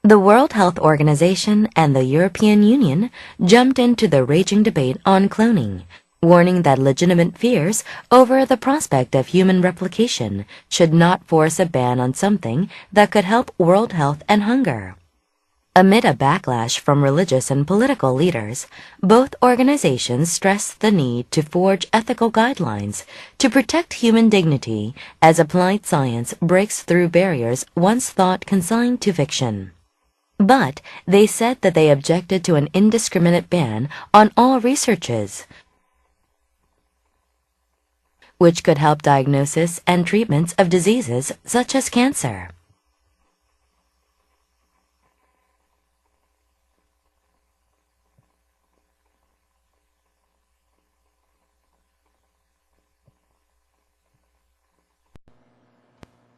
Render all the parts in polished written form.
The World Health Organization and the European Union jumped into the raging debate on cloning, warning that legitimate fears over the prospect of human replication should not force a ban on something that could help world health and hunger. Amid a backlash from religious and political leaders, both organizations stressed the need to forge ethical guidelines to protect human dignity as applied science breaks through barriers once thought consigned to fiction. But they said that they objected to an indiscriminate ban on all researches, which could help diagnosis and treatments of diseases such as cancer.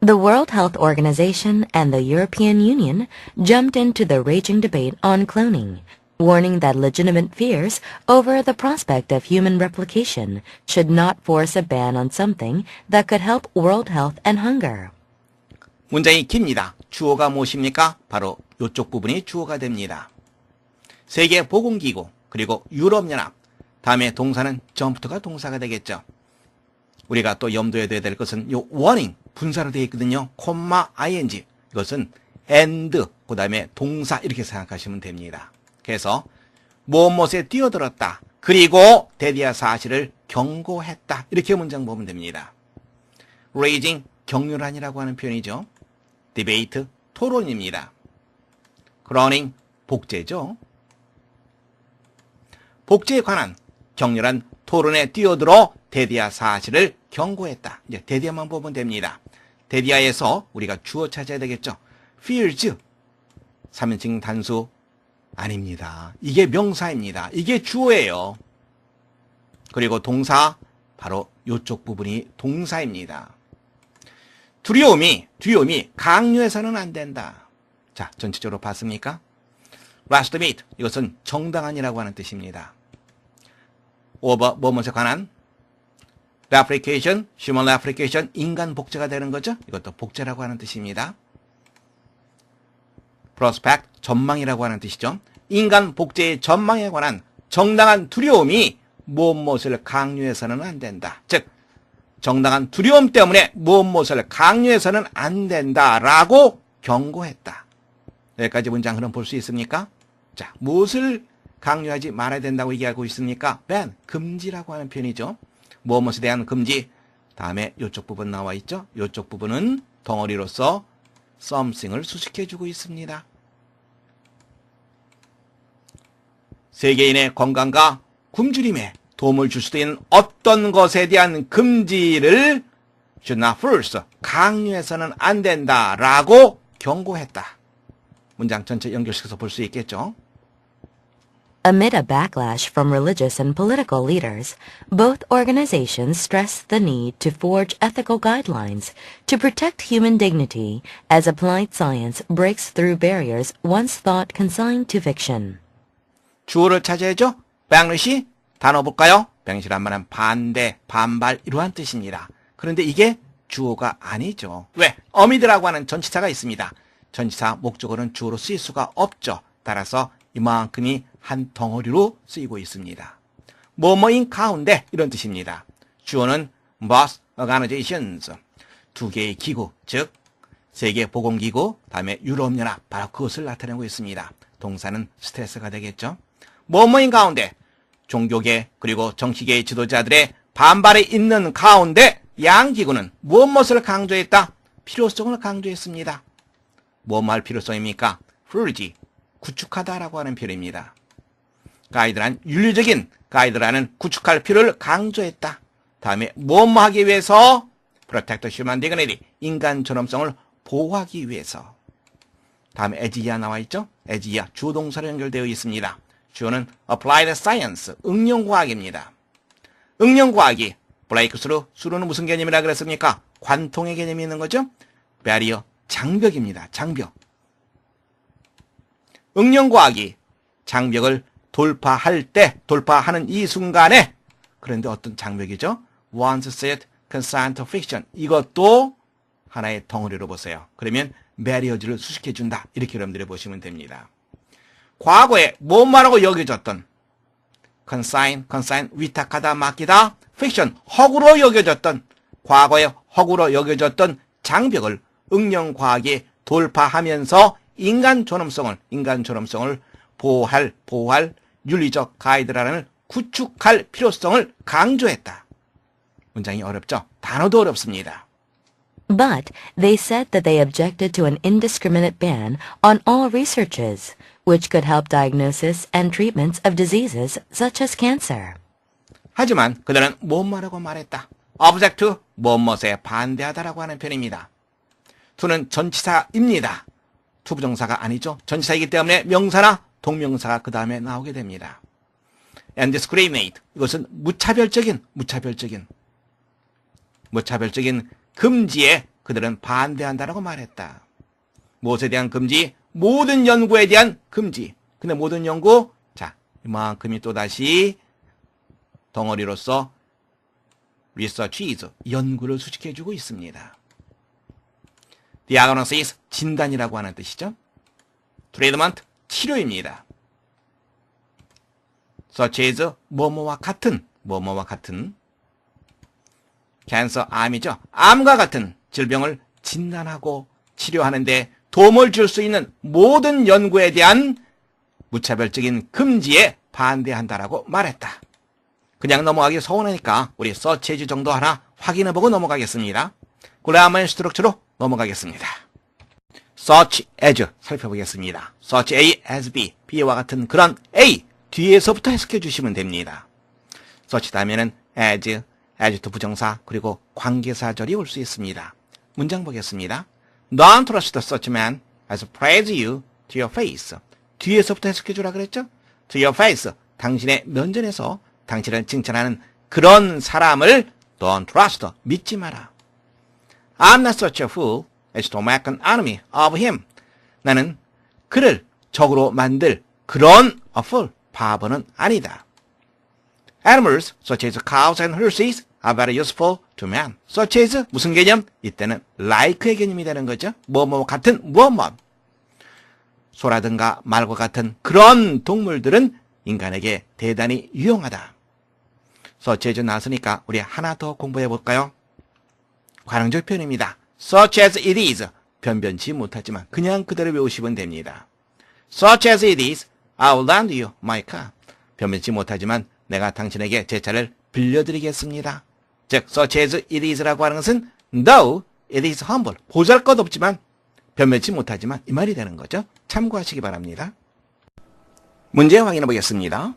The World Health Organization and the European Union jumped into the raging debate on cloning, warning that legitimate fears over the prospect of human replication should not force a ban on something that could help world health and hunger. 문장이 깁니다. 주어가 무엇입니까? 바로 이쪽 부분이 주어가 됩니다. 세계보건기구 그리고 유럽연합, 다음에 동사는 jumped가 동사가 되겠죠. 우리가 또 염두에 둬야 될 것은 요 warning, 분사로 되어 있거든요. 콤마 ing, 이것은 and, 그 다음에 동사 이렇게 생각하시면 됩니다. 그래서 무엇무엇에 뛰어들었다. 그리고 대디아 사실을 경고했다. 이렇게 문장 보면 됩니다. raising, 격렬한이라고 하는 표현이죠. debate, 토론입니다. cloning, 복제죠. 복제에 관한 격렬한 토론에 뛰어들어 대디아 사실을 경고했다. 이제 대디아만 보면 됩니다. 대디아에서 우리가 주어 찾아야 되겠죠. fears, 3인칭 단수 아닙니다. 이게 명사입니다. 이게 주어예요. 그리고 동사, 바로 이쪽 부분이 동사입니다. 두려움이 강요해서는 안 된다. 자, 전체적으로 봤습니까? legitimate, 이것은 정당한이라고 하는 뜻입니다. over, 뭐뭐에 관한 replication, human replication, 인간 복제가 되는 거죠. 이것도 복제라고 하는 뜻입니다. prospect, 전망이라고 하는 뜻이죠. 인간 복제의 전망에 관한 정당한 두려움이 무엇무엇을 강요해서는 안 된다. 즉, 정당한 두려움 때문에 무엇무엇을 강요해서는 안 된다라고 경고했다. 여기까지 문장 흐름 볼 수 있습니까? 자, 무엇을 강요하지 말아야 된다고 얘기하고 있습니까? ban, 금지라고 하는 표현이죠. 무엇무엇에 대한 금지. 다음에 이쪽 부분 나와 있죠. 이쪽 부분은 덩어리로서 something을 수식해주고 있습니다. 세계인의 건강과 굶주림에 도움을 줄 수도 있는 어떤 것에 대한 금지를 should not force, 강요해서는 안 된다라고 경고했다. 문장 전체 연결시켜서 볼 수 있겠죠. Amid a backlash from religious and political leaders, both organizations stressed the need to forge ethical guidelines to protect human dignity as applied science breaks through barriers once thought consigned to fiction. 주어를 찾아야죠. backlash, 단어 볼까요? backlash란 말은 반대, 반발 이러한 뜻입니다. 그런데 이게 주어가 아니죠. 왜? amid라고 하는 전치사가 있습니다. 전치사 목적어는 주어로 쓰일 수가 없죠. 따라서 이만큼이 한 덩어리로 쓰이고 있습니다. 뭐뭐인 가운데 이런 뜻입니다. 주어는 both organizations, 두 개의 기구, 즉 세계보건기구, 다음에 유럽연합, 바로 그것을 나타내고 있습니다. 동사는 스트레스가 되겠죠. 뭐뭐인 가운데, 종교계 그리고 정치계의 지도자들의 반발이 있는 가운데 양 기구는 무엇을 강조했다? 필요성을 강조했습니다. 뭐뭐 할 필요성입니까? forge, 구축하다라고 하는 표현입니다. 가이드란 윤리적인 가이드라는 구축할 필요를 강조했다. 다음에 뭐뭐 하기 위해서 protect human dignity, 인간 존엄성을 보호하기 위해서. 다음에 as야 나와 있죠? as야 주동사로 연결되어 있습니다. 주어는 applied science, 응용과학입니다. 응용과학이 breakthrough, 수로는 무슨 개념이라 그랬습니까? 관통의 개념이 있는 거죠? barrier, 장벽입니다. 장벽. 응용과학이 장벽을 돌파할 때, 돌파하는 이 순간에, 그런데 어떤 장벽이죠? once set, consigned to fiction. 이것도 하나의 덩어리로 보세요. 그러면 배리어즈를 수식해준다. 이렇게 여러분들이 보시면 됩니다. 과거에 뭐뭐라고 여겨졌던 consign, 위탁하다, 맡기다, fiction, 허구로 여겨졌던 과거에 허구로 여겨졌던 장벽을 응용과학이 돌파하면서 인간 존엄성을 보호할 윤리적 가이드라인을 구축할 필요성을 강조했다. 문장이 어렵죠? 단어도 어렵습니다. But they said that they objected to an indiscriminate ban on all researches, which could help diagnosis and treatments of diseases such as cancer. 하지만 그들은 뭐뭐라고 말했다. object to 뭐뭐에 반대하다라고 하는 표현입니다. to는 전치사입니다. to 부정사가 아니죠. 전치사이기 때문에 명사나 동명사가 그 다음에 나오게 됩니다. and discriminate 이것은 무차별적인 금지에 그들은 반대한다라고 말했다. 무엇에 대한 금지? 모든 연구에 대한 금지. 근데 모든 연구, 자, 이만큼이 또다시 덩어리로서 research 연구를 수식해주고 있습니다. diagnosis 진단이라고 하는 뜻이죠. treatment 치료입니다. such as 뭐뭐와 같은 cancer 암이죠. 암과 같은 질병을 진단하고 치료하는데 도움을 줄 수 있는 모든 연구에 대한 무차별적인 금지에 반대한다라고 말했다. 그냥 넘어가기 서운하니까 우리 such as 정도 하나 확인해보고 넘어가겠습니다. 그라머의 스트럭처로 넘어가겠습니다. such as 살펴보겠습니다. such A as B, B와 같은 그런 A 뒤에서부터 해석해 주시면 됩니다. such 다음에는 as to 부정사 그리고 관계사절이 올 수 있습니다. 문장 보겠습니다. Don't trust such man as praise you to your face. 뒤에서부터 해석해 주라 그랬죠? To your face. 당신의 면전에서 당신을 칭찬하는 그런 사람을 don't trust. 믿지 마라. I'm not such a fool as to make an enemy of him. 나는 그를 적으로 만들 그런 a fool, 바보는 아니다. Animals such as cows and horses are very useful to man. Such as 무슨 개념? 이때는 like의 개념이 되는 거죠. 뭐뭐 같은 무엇뭐. 소라든가 말과 같은 그런 동물들은 인간에게 대단히 유용하다. such as 나왔으니까 우리 하나 더 공부해 볼까요? 관용적 표현입니다. such as it is. 변변치 못하지만 그냥 그대로 외우시면 됩니다. such as it is, I will lend you my car. 변변치 못하지만 내가 당신에게 제 차를 빌려드리겠습니다. 즉, such as it is라고 하는 것은 though it is humble. 보잘것없지만 변변치 못하지만 이 말이 되는 거죠. 참고하시기 바랍니다. 문제 확인해 보겠습니다.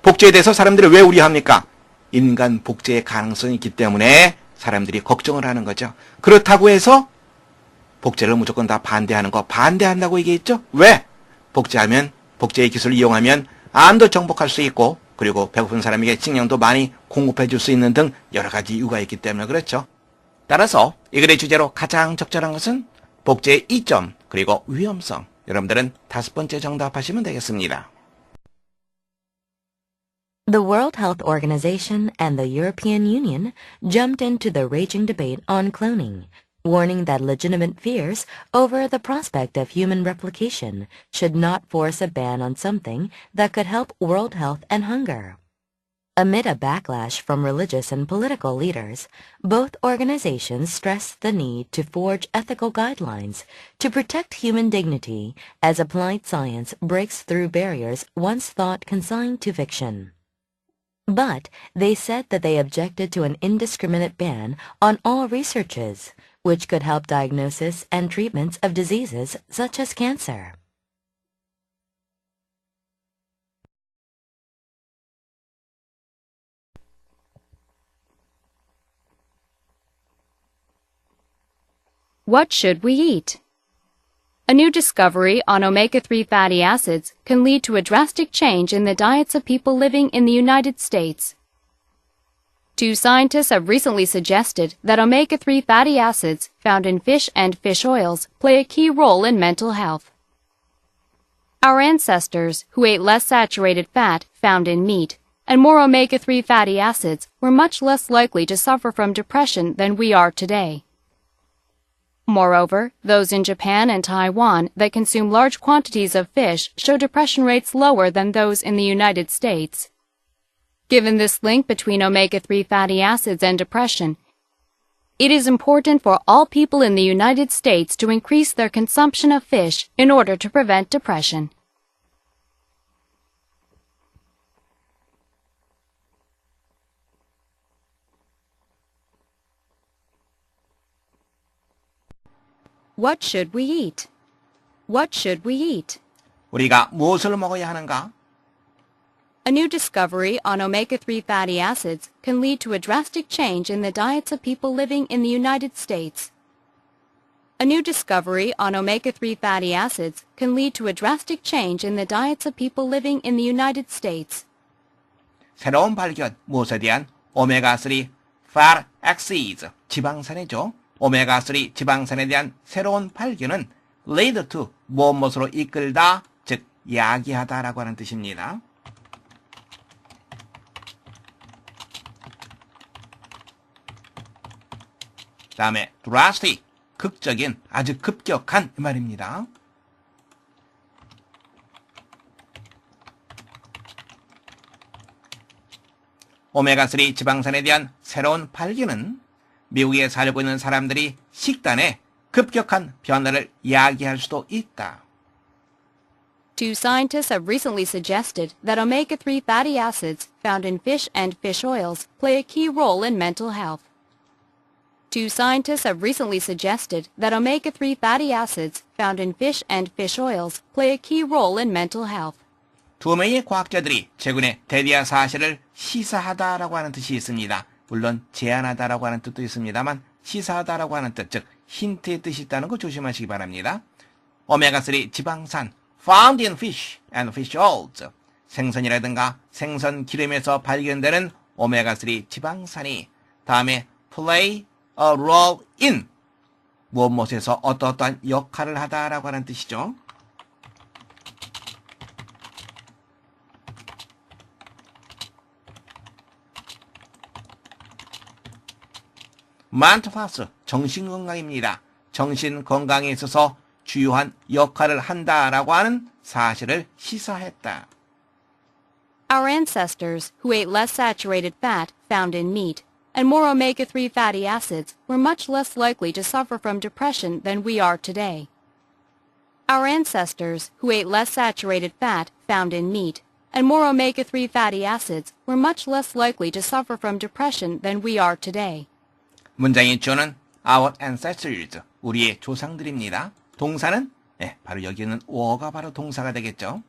복제에 대해서 사람들이 왜 우려합니까? 인간 복제의 가능성이 있기 때문에 사람들이 걱정을 하는 거죠. 그렇다고 해서 복제를 무조건 다 반대한다고 얘기했죠? 왜? 복제하면, 복제의 기술을 이용하면 암도 정복할 수 있고, 그리고 배고픈 사람에게 식량도 많이 공급해 줄 수 있는 등 여러 가지 이유가 있기 때문에 그렇죠. 따라서 이 글의 주제로 가장 적절한 것은 복제의 이점, 그리고 위험성. 여러분들은 5번째 정답하시면 되겠습니다. The World Health Organization and the European Union jumped into the raging debate on cloning, warning that legitimate fears over the prospect of human replication should not force a ban on something that could help world health and hunger. Amid a backlash from religious and political leaders, both organizations stressed the need to forge ethical guidelines to protect human dignity as applied science breaks through barriers once thought consigned to fiction. But they said that they objected to an indiscriminate ban on all researches, which could help diagnosis and treatments of diseases such as cancer. What should we eat? A new discovery on omega-3 fatty acids can lead to a drastic change in the diets of people living in the United States. Two scientists have recently suggested that omega-3 fatty acids found in fish and fish oils play a key role in mental health. Our ancestors, who ate less saturated fat found in meat and more omega-3 fatty acids, were much less likely to suffer from depression than we are today. Moreover, those in Japan and Taiwan that consume large quantities of fish show depression rates lower than those in the United States. Given this link between omega-3 fatty acids and depression, it is important for all people in the United States to increase their consumption of fish in order to prevent depression. What should we eat? What should we eat? 우리가 무엇을 먹어야 하는가? A new discovery on omega-3 fatty acids can lead to a drastic change in the diets of people living in the United States. A new discovery on omega-3 fatty acids can lead to a drastic change in the diets of people living in the United States. 새로운 발견, 무엇에 대한 오메가3 fatty acids, 지방산이죠. 오메가3 지방산에 대한 새로운 발견은 lead to, 무엇으로 이끌다, 즉 야기하다라고 하는 뜻입니다. 다음에 drastic, 극적인, 아주 급격한 이 말입니다. 오메가3 지방산에 대한 새로운 발견은 미국에 살고 있는 사람들이 식단에 급격한 변화를 야기할 수도 있다. Two scientists have recently suggested that omega-3 fatty acids found in fish and fish oils play a key role in mental health. Two scientists have recently suggested that omega-3 fatty acids found in fish and fish oils play a key role in mental health. 두 명의 과학자들이 최근에 대비한 사실을 시사하다라고 하는 뜻이 있습니다. 물론 제안하다라고 하는 뜻도 있습니다만 시사하다라고 하는 뜻, 즉 힌트의 뜻이 있다는 거 조심하시기 바랍니다. 오메가3 지방산 found in fish and fish oils, 생선이라든가 생선 기름에서 발견되는 오메가3 지방산이 다음에 play a role in, 무엇에서 어떠한 역할을 하다라고 하는 뜻이죠. mental health, 정신건강입니다. 정신건강에 있어서 주요한 역할을 한다라고 하는 사실을 시사했다. Our ancestors, who ate less saturated fat found in meat and more omega-3 fatty acids, were much less likely to suffer from depression than we are today. Our ancestors, who ate less saturated fat found in meat and more omega-3 fatty acids, were much less likely to suffer from depression than we are today. 문장의 주어는 our ancestors, 우리의 조상들입니다. 동사는 바로 여기 있는 were가 바로 동사가 되겠죠.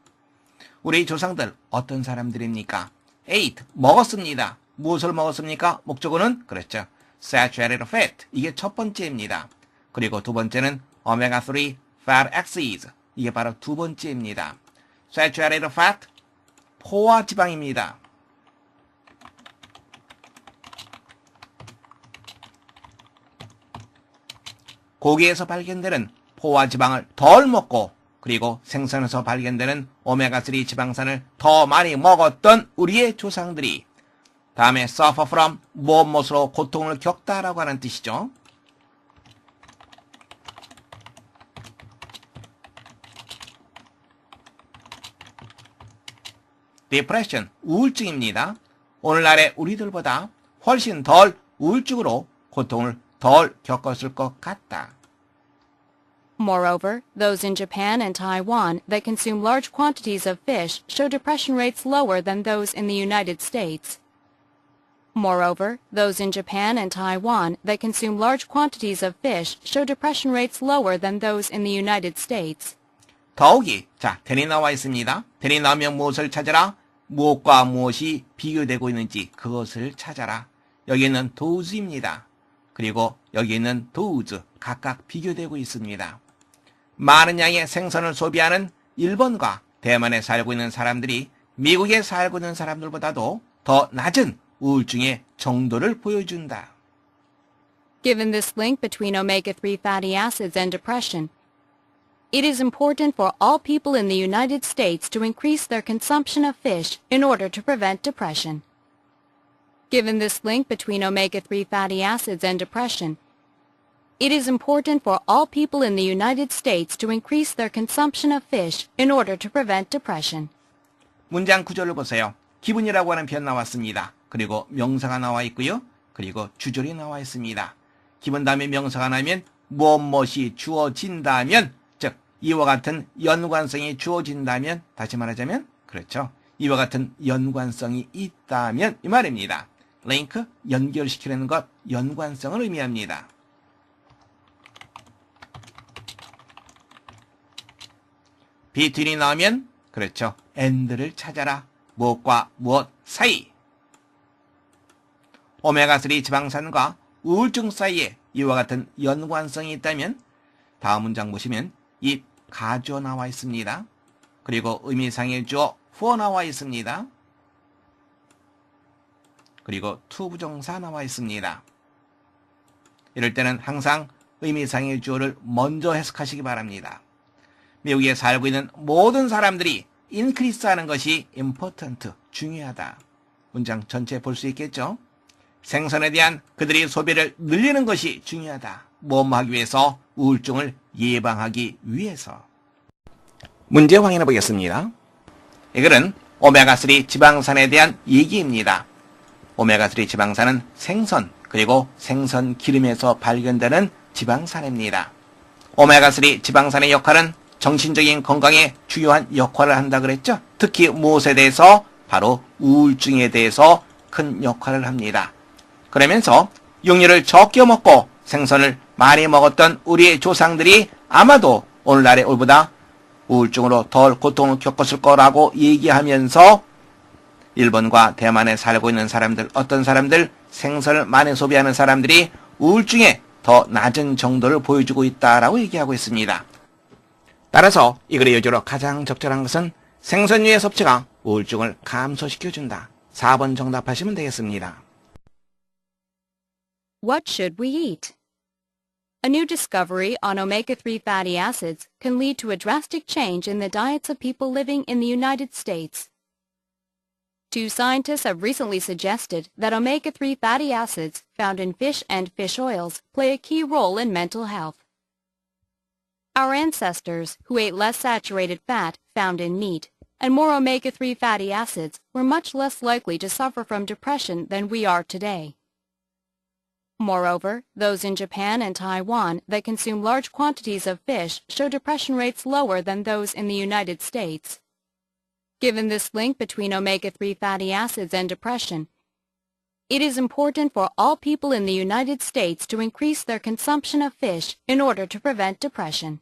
우리 조상들 어떤 사람들입니까? ate, 먹었습니다. 무엇을 먹었습니까? 목적어는 그렇죠. saturated fat, 이게 첫 번째입니다. 그리고 두 번째는 omega-3 fatty acids, 이게 바로 두 번째입니다. saturated fat, 포화 지방입니다. 고기에서 발견되는 포화 지방을 덜 먹고 그리고 생선에서 발견되는 오메가3 지방산을 더 많이 먹었던 우리의 조상들이 다음에 suffer from, 무엇으로 고통을 겪다라고 하는 뜻이죠. depression, 우울증입니다. 오늘날의 우리들보다 훨씬 덜 우울증으로 고통을 덜 겪었을 것 같다. Moreover, those in Japan and Taiwan that consume large quantities of fish show depression rates lower than those in the United States. Moreover, those in Japan and Taiwan that consume large quantities of fish show depression rates lower than those in the United States. 더욱이, 대리 나와 있습니다. 대리 나오면 무엇을 찾아라? 무엇과 무엇이 비교되고 있는지 그것을 찾아라. 여기는 those입니다. 그리고 여기는 those, 각각 비교되고 있습니다. 많은 양의 생선을 소비하는 일본과 대만에 살고 있는 사람들이 미국에 살고 있는 사람들보다도 더 낮은 우울증의 정도를 보여준다. Given this link between omega-3 fatty acids and depression, it is important for all people in the United States to increase their consumption of fish in order to prevent depression. Given this link between omega-3 fatty acids and depression, It is important for all people in the United States to increase their consumption of fish in order to prevent depression. 문장 구조를 보세요. 기분이라고 하는 표현 나왔습니다. 그리고 명사가 나와 있고요. 그리고 주절이 나와 있습니다. 기분 다음에 명사가 나면 무엇이 주어진다면, 즉 이와 같은 연관성이 주어진다면, 다시 말하자면 그렇죠. 이와 같은 연관성이 있다면 이 말입니다. 링크, 연결시키려는 것, 연관성을 의미합니다. between이 나오면 그렇죠. and를 찾아라. 무엇과 무엇 사이. 오메가3 지방산과 우울증 사이에 이와 같은 연관성이 있다면 다음 문장 보시면 it 가주어 나와 있습니다. 그리고 의미상의 주어 for 나와 있습니다. 그리고 to 부정사 나와 있습니다. 이럴 때는 항상 의미상의 주어를 먼저 해석하시기 바랍니다. 미국에 살고 있는 모든 사람들이 increase하는 것이 important, 중요하다. 문장 전체 볼 수 있겠죠? 생선에 대한 그들의 소비를 늘리는 것이 중요하다. 뭐뭐 하기 위해서? 우울증을 예방하기 위해서. 문제 확인해 보겠습니다. 이 글은 오메가3 지방산에 대한 얘기입니다. 오메가3 지방산은 생선, 그리고 생선 기름에서 발견되는 지방산입니다. 오메가3 지방산의 역할은 정신적인 건강에 중요한 역할을 한다 그랬죠? 특히 무엇에 대해서? 바로 우울증에 대해서 큰 역할을 합니다. 그러면서 육류를 적게 먹고 생선을 많이 먹었던 우리의 조상들이 아마도 오늘날의 우리보다 우울증으로 덜 고통을 겪었을 거라고 얘기하면서 일본과 대만에 살고 있는 사람들, 어떤 사람들, 생선을 많이 소비하는 사람들이 우울증에 더 낮은 정도를 보여주고 있다라고 얘기하고 있습니다. 따라서 이 글의 요지로 가장 적절한 것은 생선류의 섭취가 우울증을 감소시켜준다. 4번 정답하시면 되겠습니다. What should we eat? A new discovery on omega-3 fatty acids can lead to a drastic change in the diets of people living in the United States. Two scientists have recently suggested that omega-3 fatty acids found in fish and fish oils play a key role in mental health. Our ancestors, who ate less saturated fat found in meat and more omega-3 fatty acids, were much less likely to suffer from depression than we are today. Moreover, those in Japan and Taiwan that consume large quantities of fish show depression rates lower than those in the United States. Given this link between omega-3 fatty acids and depression, it is important for all people in the United States to increase their consumption of fish in order to prevent depression.